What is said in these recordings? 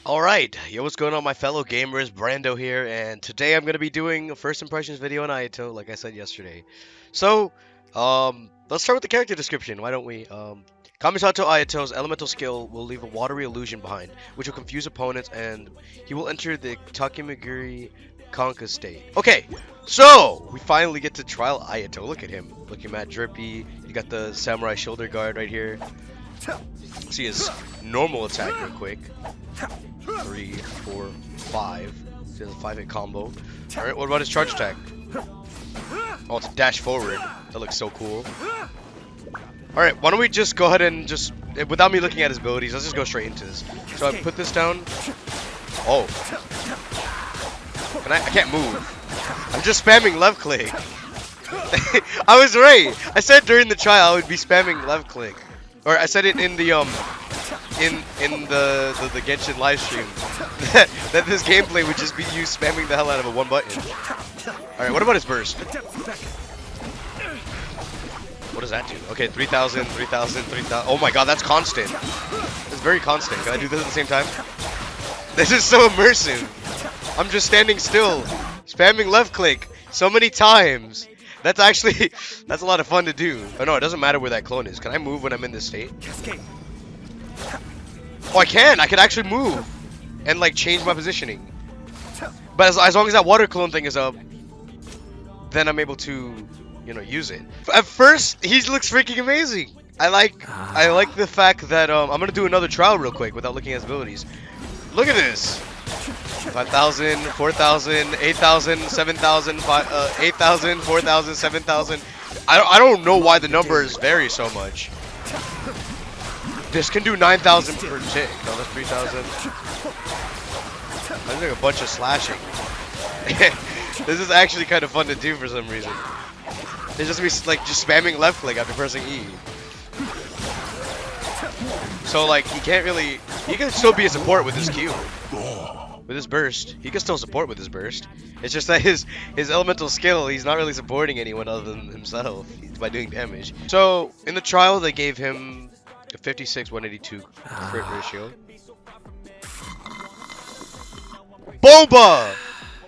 Alright, yo, what's going on, my fellow gamers? Brando here, and today I'm going to be doing a first impressions video on Ayato, like I said yesterday. So, let's start with the character description, why don't we? Kamisato Ayato's elemental skill will leave a watery illusion behind, which will confuse opponents, and he will enter the Takemiguri Konka state. Okay, so, we finally get to trial Ayato. Look at him, looking mad drippy. You got the samurai shoulder guard right here. See his normal attack real quick. 3, 4, 5. He has a 5-hit combo. Alright, what about his charge attack? Oh, it's a dash forward. That looks so cool. Alright, why don't we just go ahead and just, without me looking at his abilities, let's just go straight into this. So I put this down. Oh. I can't move. I'm just spamming left click. I was right. I said during the trial I would be spamming left click. Or I said it in the in the Genshin live stream that this gameplay would just be you spamming the hell out of a one button. Alright, what about his burst? What does that do? Okay, 3,000, 3,000, 3,000. Oh my god, that's constant. It's very constant. Can I do this at the same time? This is so immersive. I'm just standing still, spamming left click so many times. That's actually, that's a lot of fun to do. Oh no, it doesn't matter where that clone is. Can I move when I'm in this state? Oh, I can! I can actually move! And like change my positioning. But as long as that water clone thing is up, then I'm able to, you know, use it. At first, he looks freaking amazing! I like the fact that, I'm gonna do another trial real quick without looking at his abilities. Look at this! 5,000, 4,000, 8,000, 7,000, 8,000, 4,000, 7,000. I don't know why the numbers vary so much. This can do 9,000 per tick. No, that's 3,000. I'm doing a bunch of slashing. This is actually kind of fun to do for some reason. It's just me like just spamming left click after pressing E. So like he can still be a support with his Q. With his burst. He can still support with his burst. It's just that his elemental skill, he's not really supporting anyone other than himself by doing damage. So in the trial they gave him a 56-182 crit ratio. Boba!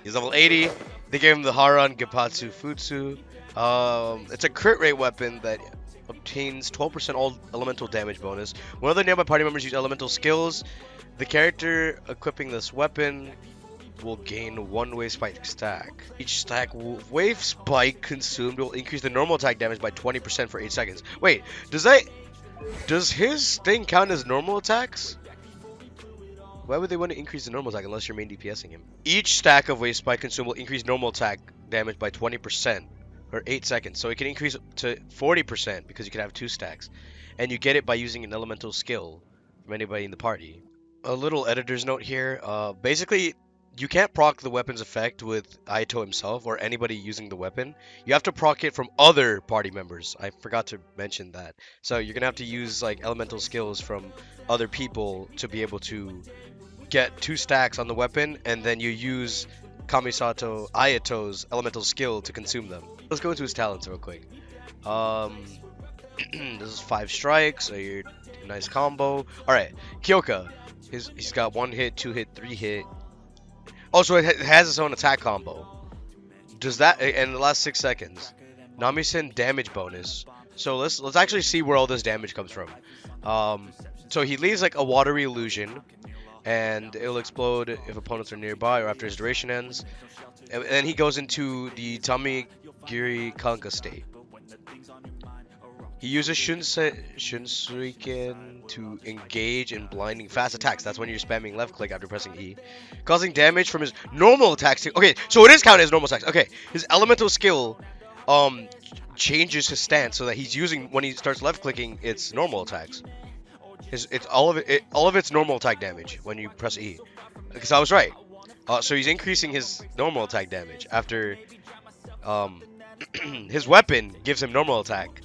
He's level 80. They gave him the Haran Gepatsu Futsu. It's a crit rate weapon that obtains 12% all elemental damage bonus. When other nearby party members use elemental skills, the character equipping this weapon will gain one wave spike stack. Each stack wave spike consumed will increase the normal attack damage by 20% for 8 seconds. Wait, does his thing count as normal attacks? Why would they want to increase the normal attack unless you're main DPSing him? Each stack of wave spike consumed will increase normal attack damage by 20% for 8 seconds. So it can increase to 40% because you can have 2 stacks. And you get it by using an elemental skill from anybody in the party. A little editor's note here. Basically, you can't proc the weapon's effect with Ayato himself or anybody using the weapon. You have to proc it from other party members. I forgot to mention that. So you're gonna have to use like elemental skills from other people to be able to get 2 stacks on the weapon, and then you use Kamisato Ayato's elemental skill to consume them. Let's go into his talents real quick. This is 5 strikes, so you're a nice combo. Alright, Kyoka. He's got 1 hit, 2 hit, 3 hit. Also, it has its own attack combo. Does that in the last 6 seconds? Namisen damage bonus. So let's actually see where all this damage comes from. So he leaves like a watery illusion, and it'll explode if opponents are nearby or after his duration ends. And then he goes into the Tamigiri Kanka state. He uses Shinsuiken to engage in blinding fast attacks. That's when you're spamming left click after pressing E. Causing damage from his normal attacks. Okay, so it is counted as normal attacks. Okay, his elemental skill changes his stance so that he's using, when he starts left clicking, it's normal attacks. It's all of its normal attack damage when you press E. Because I was right. So he's increasing his normal attack damage after his weapon gives him normal attack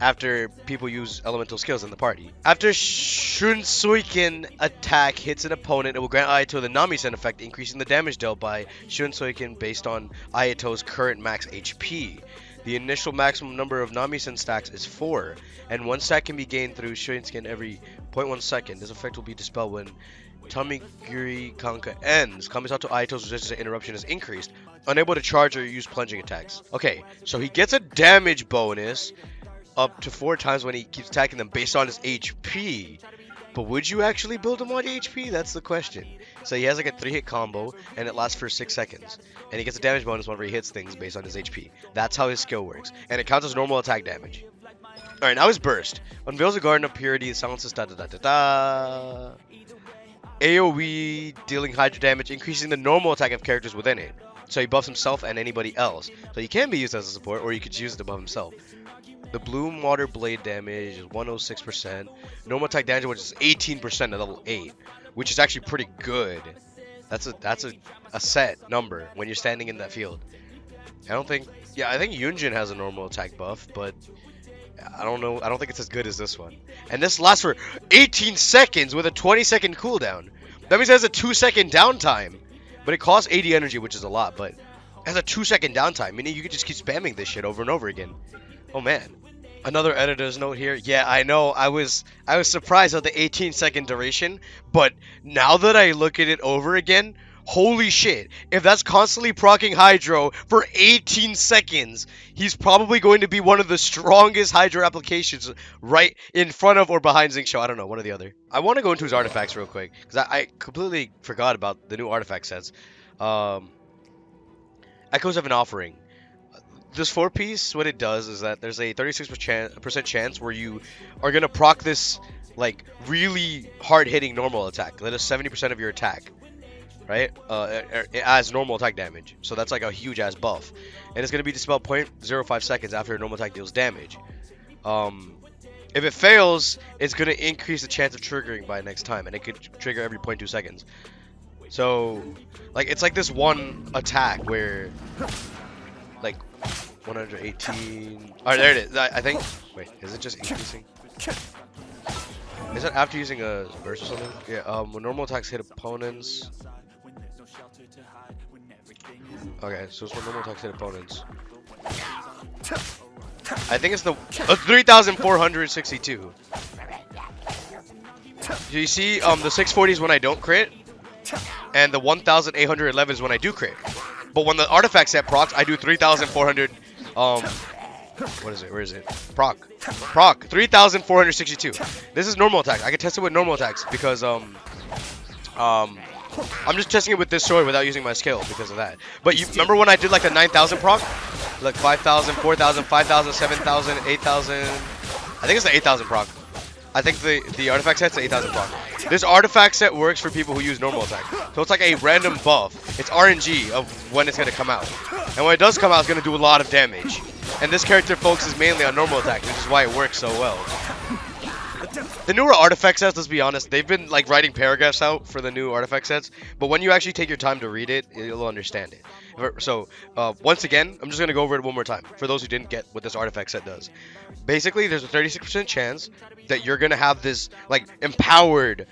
after people use elemental skills in the party. After Shunsuiken attack hits an opponent, it will grant Ayato the Namisen effect, increasing the damage dealt by Shunsuiken based on Ayato's current max HP. The initial maximum number of Namisen stacks is 4, and 1 stack can be gained through Shunsuiken every 0.1 second. This effect will be dispelled when Tamigiri Kanka ends. Kamisato Ayato's resistance to interruption is increased. Unable to charge or use plunging attacks. Okay, so he gets a damage bonus up to 4 times when he keeps attacking them based on his HP. But would you actually build him on HP? That's the question. So he has like a 3-hit combo, and it lasts for 6 seconds. And he gets a damage bonus whenever he hits things based on his HP. That's how his skill works. And it counts as normal attack damage. Alright, now his burst. Unveils a garden of purity, silences da da da da da. AoE dealing Hydra damage, increasing the normal attack of characters within it. So he buffs himself and anybody else. So he can be used as a support, or you could use it to buff himself. The Bloom Water Blade damage is 106%. Normal attack damage, which is 18% at level 8, which is actually pretty good. That's a set number when you're standing in that field. I think Yunjin has a normal attack buff, but I don't know. I don't think it's as good as this one. And this lasts for 18 seconds with a 20-second cooldown. That means it has a 2-second downtime. But it costs 80 energy, which is a lot, but it has a 2-second downtime, meaning you could just keep spamming this shit over and over again. Oh man. Another editor's note here. Yeah, I know. I was surprised at the 18-second duration, but now that I look at it over again, holy shit. If that's constantly proccing Hydro for 18 seconds, he's probably going to be one of the strongest Hydro applications right in front of or behind Xingqiu. I don't know, one or the other. I want to go into his artifacts real quick, because I completely forgot about the new artifact sets. Echoes of an Offering. This 4-piece, what it does is that there's a 36% chance where you are going to proc this, like, really hard-hitting normal attack. That is 70% of your attack, right? As normal attack damage. So that's like a huge-ass buff. And it's going to be dispelled 0.05 seconds after a normal attack deals damage. If it fails, it's going to increase the chance of triggering by next time. And it could trigger every 0.2 seconds. So, like, it's like this one attack where, like, 118. Alright, there it is. I think. Wait, is it just increasing? Is it after using a burst or something? Yeah, when normal attacks hit opponents. Okay, so it's when normal attacks hit opponents. I think it's the 3,462. Do you see the 640 is when I don't crit? And the 1,811 is when I do crit. But when the artifact set procs, I do 3,400. What is it? Where is it? Proc 3,462. This is normal attack. I can test it with normal attacks because I'm just testing it with this sword without using my skill because of that. But you remember when I did like the 9,000 proc? Like 5,000, 4,000, 5,000, 7,000, 8,000. I think it's the 8,000 proc. I think the artifact set's 8,000 proc. This artifact set works for people who use normal attack. So it's like a random buff. It's RNG of when it's going to come out. And when it does come out, it's going to do a lot of damage. And this character focuses mainly on normal attack, which is why it works so well. The newer artifact sets, let's be honest, they've been like writing paragraphs out for the new artifact sets. But when you actually take your time to read it, you'll understand it. So, once again, I'm just going to go over it one more time for those who didn't get what this artifact set does. Basically, there's a 36% chance that you're going to have this, like, empowered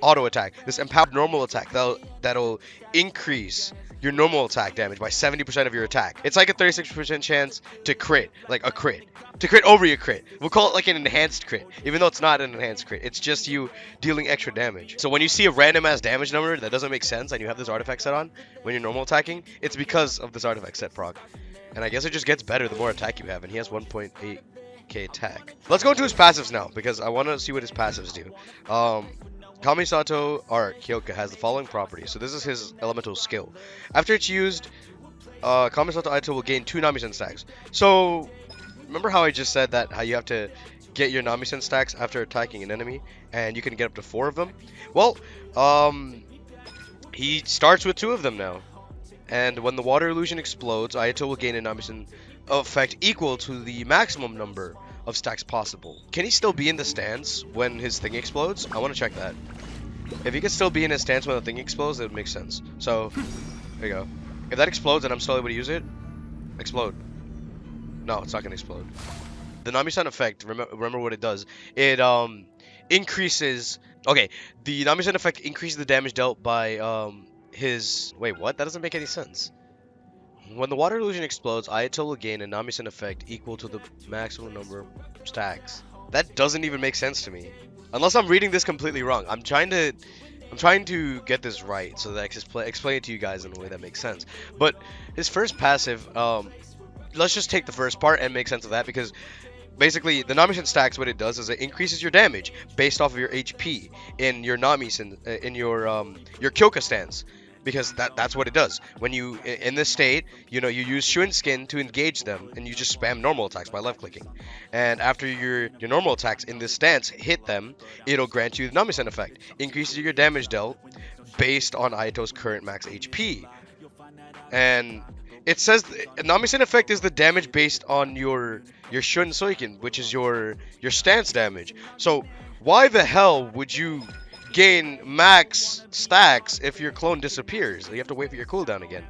auto attack. This empowered normal attack that'll increase your normal attack damage by 70% of your attack. It's like a 36% chance to crit, like a crit. To crit over your crit. We'll call it like an enhanced crit, even though it's not an enhanced crit. It's just you dealing extra damage. So when you see a random ass damage number that doesn't make sense and you have this artifact set on when you're normal attacking, it's because of this artifact set proc. And I guess it just gets better the more attack you have, and he has 1.8k attack. Let's go into his passives now, because I want to see what his passives do. Kamisato Art Kyoka has the following properties. So this is his elemental skill. After it's used, Kamisato Ayato will gain 2 Namisen stacks. So remember how I just said that how you have to get your Namisen stacks after attacking an enemy, and you can get up to 4 of them? Well, he starts with 2 of them now. And when the water illusion explodes, Ayato will gain a Namisen effect equal to the maximum number of stacks possible. Can he still be in the stance when his thing explodes? I want to check that. If he can still be in his stance when the thing explodes, that would make sense. So, there you go. If that explodes and I'm still able to use it, explode. No, it's not going to explode. The Namisen effect, remember what it does. It increases... Okay, the Namisen effect increases the damage dealt by his... Wait, what? That doesn't make any sense. When the water illusion explodes, Ayato will gain a Namisen effect equal to the maximum number of stacks. That doesn't even make sense to me. Unless I'm reading this completely wrong. I'm trying to I'm trying to get this right so that I can explain it to you guys in a way that makes sense. But his first passive, let's just take the first part and make sense of that because basically the Namisen stacks, what it does is it increases your damage based off of your HP in your Namisen, in your Kyoka stance. Because that's what it does. When you in this state, you know, you use Shun Skin to engage them, and you just spam normal attacks by left clicking. And after your normal attacks in this stance hit them, it'll grant you the Namisen effect, increases your damage dealt based on Ayato's current max HP. And it says Namisen effect is the damage based on your Shun Soikin, which is your stance damage. So why the hell would you gain max stacks if your clone disappears? You have to wait for your cooldown again.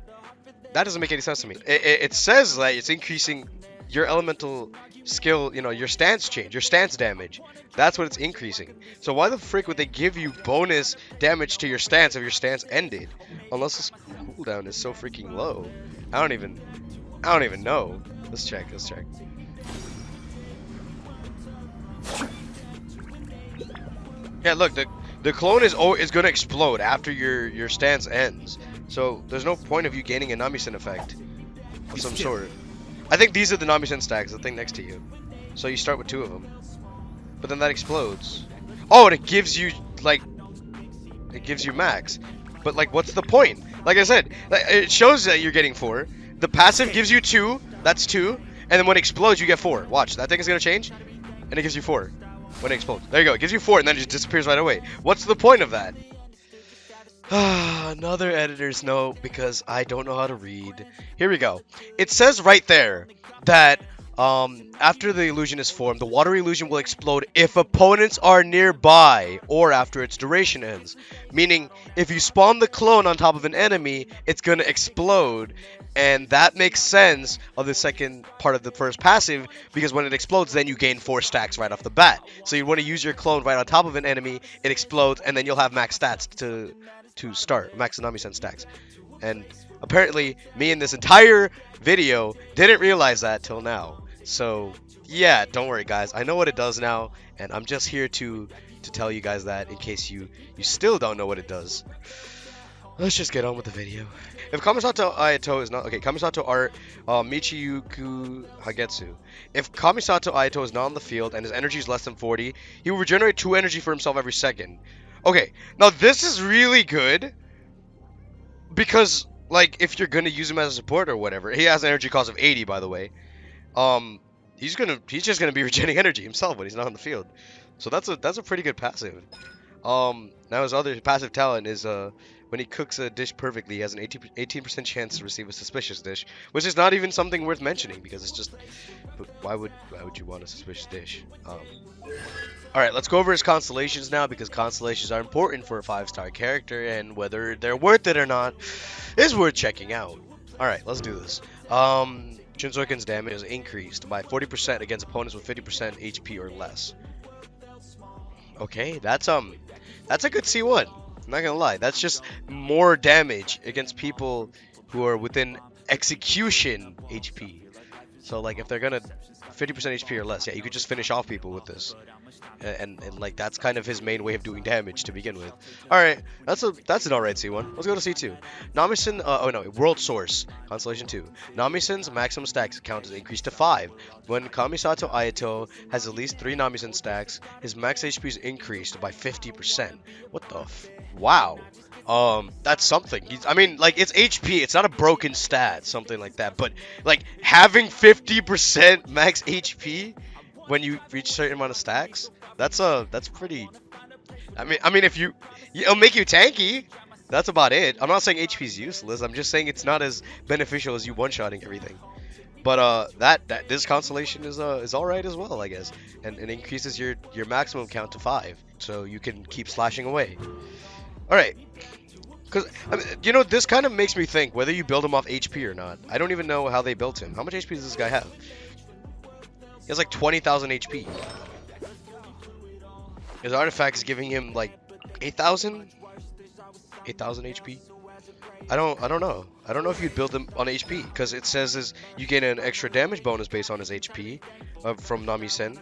That doesn't make any sense to me. It says that it's increasing your elemental skill, you know, your stance change, your stance damage. That's what it's increasing. So why the frick would they give you bonus damage to your stance if your stance ended? Unless this cooldown is so freaking low. I don't even know. Let's check. Yeah, look, the clone is gonna explode after your stance ends. So there's no point of you gaining a Namisen effect of some sort. I think these are the Namisen stacks, the thing next to you. So you start with 2 of them. But then that explodes. Oh, and it gives you, like, it gives you max. But, like, what's the point? Like I said, it shows that you're getting 4. The passive gives you 2. That's 2. And then when it explodes, you get 4. Watch, that thing is going to change. And it gives you 4 when it explodes. There you go. It gives you 4, and then it just disappears right away. What's the point of that? Another editor's note because I don't know how to read. Here we go. It says right there that after the illusion is formed, the water illusion will explode if opponents are nearby or after its duration ends. Meaning, if you spawn the clone on top of an enemy, it's going to explode. And that makes sense of the second part of the first passive because when it explodes, then you gain 4 stacks right off the bat. So you want to use your clone right on top of an enemy, it explodes, and then you'll have max stats to start, max Namisen stacks. And apparently, me in this entire video didn't realize that till now. So, yeah, don't worry, guys. I know what it does now, and I'm just here to tell you guys that in case you still don't know what it does. Let's just get on with the video. If Kamisato Ayato is not... Okay, Kamisato Art, Michiyuku Hagetsu. If Kamisato Ayato is not on the field and his energy is less than 40, he will regenerate 2 energy for himself every second. Okay, now this is really good because, like, if you're gonna use him as a support or whatever, he has an energy cost of 80, by the way. He's just gonna be regenerating energy himself when he's not on the field. So that's a pretty good passive. Now his other passive talent is when he cooks a dish perfectly, he has an 18% chance to receive a suspicious dish, which is not even something worth mentioning because it's just. But why would you want a suspicious dish? Alright, let's go over his constellations now because constellations are important for a 5-star character and whether they're worth it or not is worth checking out. Alright, let's do this. Shinsoiken's damage is increased by 40% against opponents with 50% HP or less. Okay, that's a good C1. I'm not gonna lie. That's just more damage against people who are within execution HP. So like if they're gonna 50% HP or less, yeah, you could just finish off people with this. And like that's kind of his main way of doing damage to begin with. All right, that's an alright C1. Let's go to C2. Namisen, World Source, Constellation 2. Namisen's maximum stacks count is increased to 5. When Kamisato Ayato has at least 3 Namisen stacks, his max HP is increased by 50%. What the wow. That's something. I mean, like, it's HP. It's not a broken stat, something like that. But, like, having 50% max HP when you reach a certain amount of stacks, that's pretty. I mean, it'll make you tanky. That's about it. I'm not saying HP is useless. I'm just saying it's not as beneficial as you one-shotting everything. But this constellation is all right as well, I guess, and it increases your maximum count to 5, so you can keep slashing away. All right. Because, you know, this kind of makes me think whether you build him off HP or not. I don't even know how they built him. How much HP does this guy have? He has like 20,000 HP. His artifact is giving him like 8,000? 8,000 HP? I don't know. I don't know if you'd build him on HP, because it says you get an extra damage bonus based on his HP from Namisen.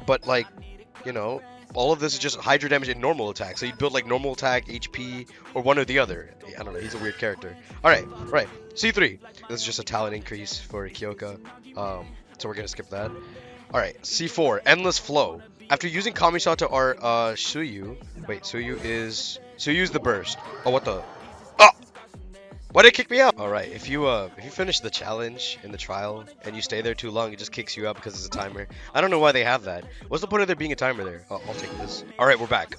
But, like, you know, all of this is just Hydra damage and normal attack. So you'd build like normal attack, HP, or one or the other. I don't know. He's a weird character. All right, right. C3. This is just a talent increase for Kyoka. So we're gonna skip that. All right. C4. Endless Flow. After using Kamisato or Suyu. Wait, Suyu's the burst. Oh, what the? Oh! Why did it kick me out? All right, if you finish the challenge in the trial and you stay there too long, it just kicks you out because it's a timer. I don't know why they have that. What's the point of there being a timer there? Oh, I'll take this. All right, we're back.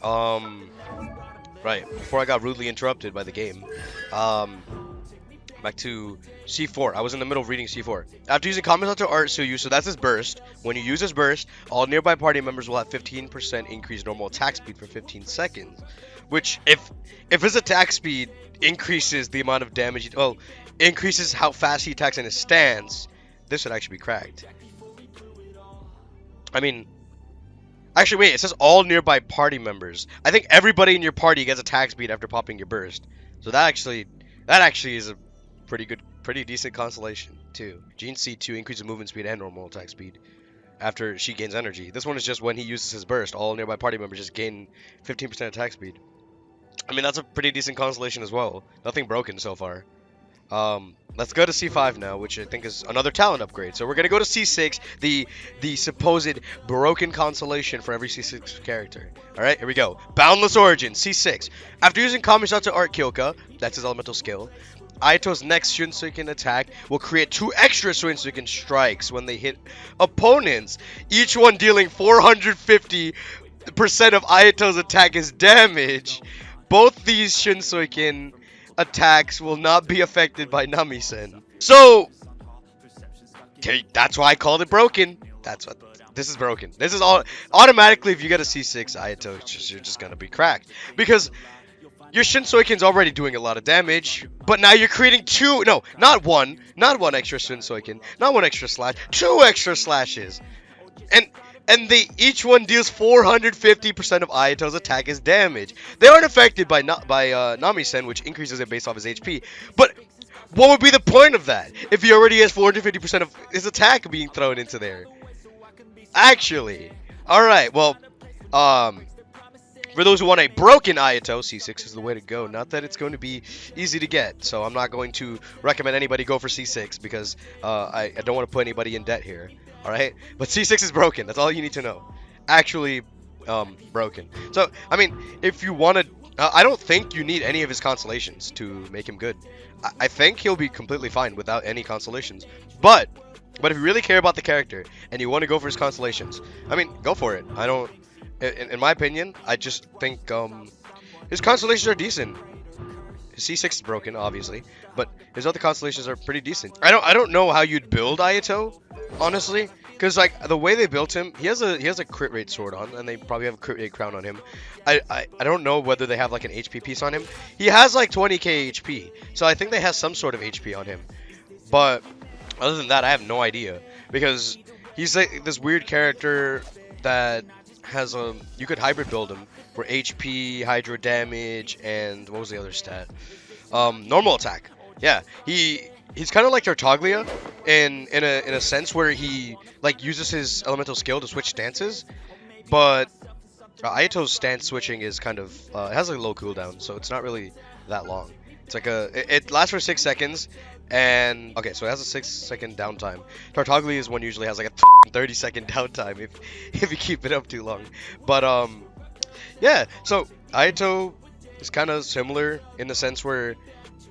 Right before I got rudely interrupted by the game. Back to C4. I was in the middle of reading C4. After using Kamisato Art Suyu, so that's his burst. When you use his burst, all nearby party members will have 15% increased normal attack speed for 15 seconds. Which, if his attack speed increases the amount of damage, increases how fast he attacks in his stance, this would actually be cracked. I mean, actually wait, it says all nearby party members. I think everybody in your party gets attack speed after popping your burst. So that actually is a pretty decent constellation too. Gene C2 increases movement speed and normal attack speed after she gains energy. This one is just when he uses his burst, all nearby party members just gain 15% attack speed. I mean, that's a pretty decent constellation as well. Nothing broken so far. Let's go to C5 now, which I think is another talent upgrade. So we're going to go to C6, the supposed broken constellation for every C6 character. Alright, here we go. Boundless Origin, C6. After using Kamisato Art Kyoka, that's his elemental skill, Ayato's next Shinsuken attack will create 2 extra Shinsuken strikes when they hit opponents, each one dealing 450% of Ayato's attack as damage. Both these Shinsuken attacks will not be affected by Namisen. So, okay, that's why I called it broken. This is broken. This is all automatically. If you get a C6 Ayato, you're just gonna be cracked because your Shinsuken's already doing a lot of damage, but now you're creating not one extra Shinsuken, not one extra slash, 2 extra slashes, and they each one deals 450% of Ayato's attack as damage. They aren't affected by Namisen, which increases it based off his HP. But what would be the point of that if he already has 450% of his attack being thrown into there? Actually, all right. Well, for those who want a broken Ayato, C6 is the way to go. Not that it's going to be easy to get, so I'm not going to recommend anybody go for C6 because I don't want to put anybody in debt here. Alright? But C6 is broken. That's all you need to know. Actually, broken. So, I mean, if you want to... I don't think you need any of his constellations to make him good. I think he'll be completely fine without any constellations. But if you really care about the character and you want to go for his constellations, I mean, go for it. I don't... In my opinion, I just think his constellations are decent. His C6 is broken, obviously, but his other constellations are pretty decent. I don't know how you'd build Ayato, honestly, because like the way they built him, he has a crit rate sword on, and they probably have a crit rate crown on him. I don't know whether they have like an HP piece on him. He has like 20k HP, so I think they have some sort of HP on him. But other than that, I have no idea because he's like this weird character that has you could hybrid build him for HP, Hydro damage, and what was the other stat? Normal attack. Yeah, he's kind of like Tartaglia in a sense where he like uses his elemental skill to switch stances, but Ayato's stance switching is kind of it has a low cooldown, so it's not really that long. It's like it lasts for 6 seconds, and okay, so it has a 6-second downtime. Tartaglia's one usually has like a 30-second downtime if you keep it up too long. But yeah, so Ayato is kind of similar in the sense where,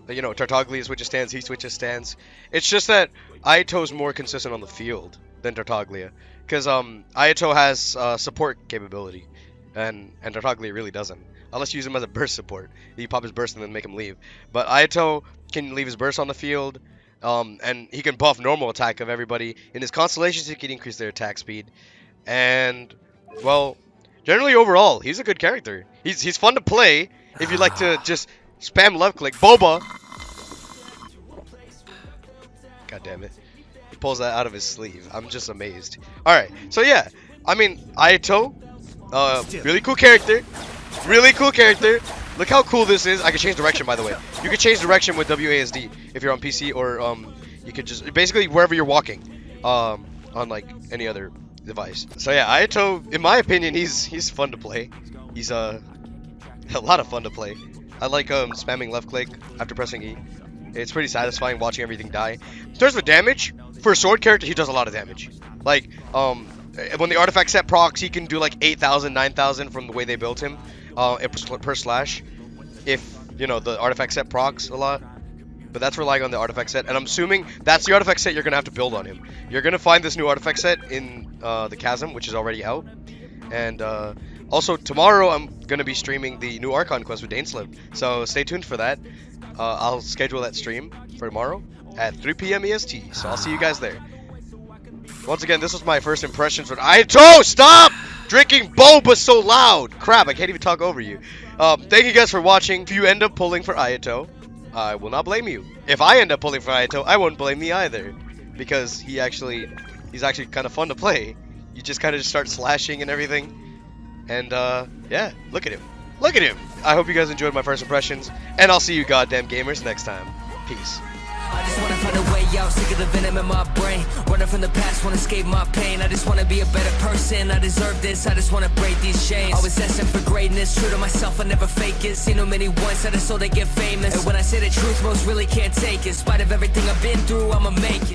you know, Tartaglia switches stance, he switches stance. It's just that Ayato's more consistent on the field than Tartaglia, because Ayato has support capability, and Tartaglia really doesn't. Unless you use him as a burst support. You pop his burst and then make him leave. But Ayato can leave his burst on the field, and he can buff normal attack of everybody. In his constellations, he can increase their attack speed. And, well, generally overall, he's a good character. He's fun to play if you like to just spam left click. Boba! God damn it. He pulls that out of his sleeve. I'm just amazed. Alright, so yeah. I mean, Ayato, really cool character. Really cool character. Look how cool this is. I can change direction, by the way. You can change direction with WASD if you're on PC, or you could just basically wherever you're walking, on like any other device. So yeah, Ayato, in my opinion, he's fun to play. He's a lot of fun to play. I like spamming left click after pressing E. It's pretty satisfying watching everything die. In terms of damage, for a sword character, he does a lot of damage. Like, when the artifact set procs, he can do like 8,000, 9,000 from the way they built him per slash. If, you know, the artifact set procs a lot. But that's relying on the artifact set. And I'm assuming that's the artifact set you're going to have to build on him. You're going to find this new artifact set in the Chasm, which is already out. And also, tomorrow I'm going to be streaming the new Archon quest with Daneslip. So stay tuned for that. I'll schedule that stream for tomorrow at 3 p.m. EST. So I'll see you guys there. Once again, this was my first impressions with Ayato. Stop drinking boba so loud. Crap, I can't even talk over you. Thank you guys for watching. If you end up pulling for Ayato, I will not blame you. If I end up pulling for Ayato, I won't blame me either. Because he's actually kind of fun to play. You just kind of just start slashing and everything. And yeah, look at him. Look at him. I hope you guys enjoyed my first impressions. And I'll see you goddamn gamers next time. Peace. I just wanna find a way out, sick of the venom in my brain. Running from the past, wanna escape my pain. I just wanna be a better person, I deserve this. I just wanna break these chains. Always asking for greatness, true to myself, I never fake it. Seen too many once, I just so they get famous. And when I say the truth, most really can't take it. In spite of everything I've been through, I'ma make it.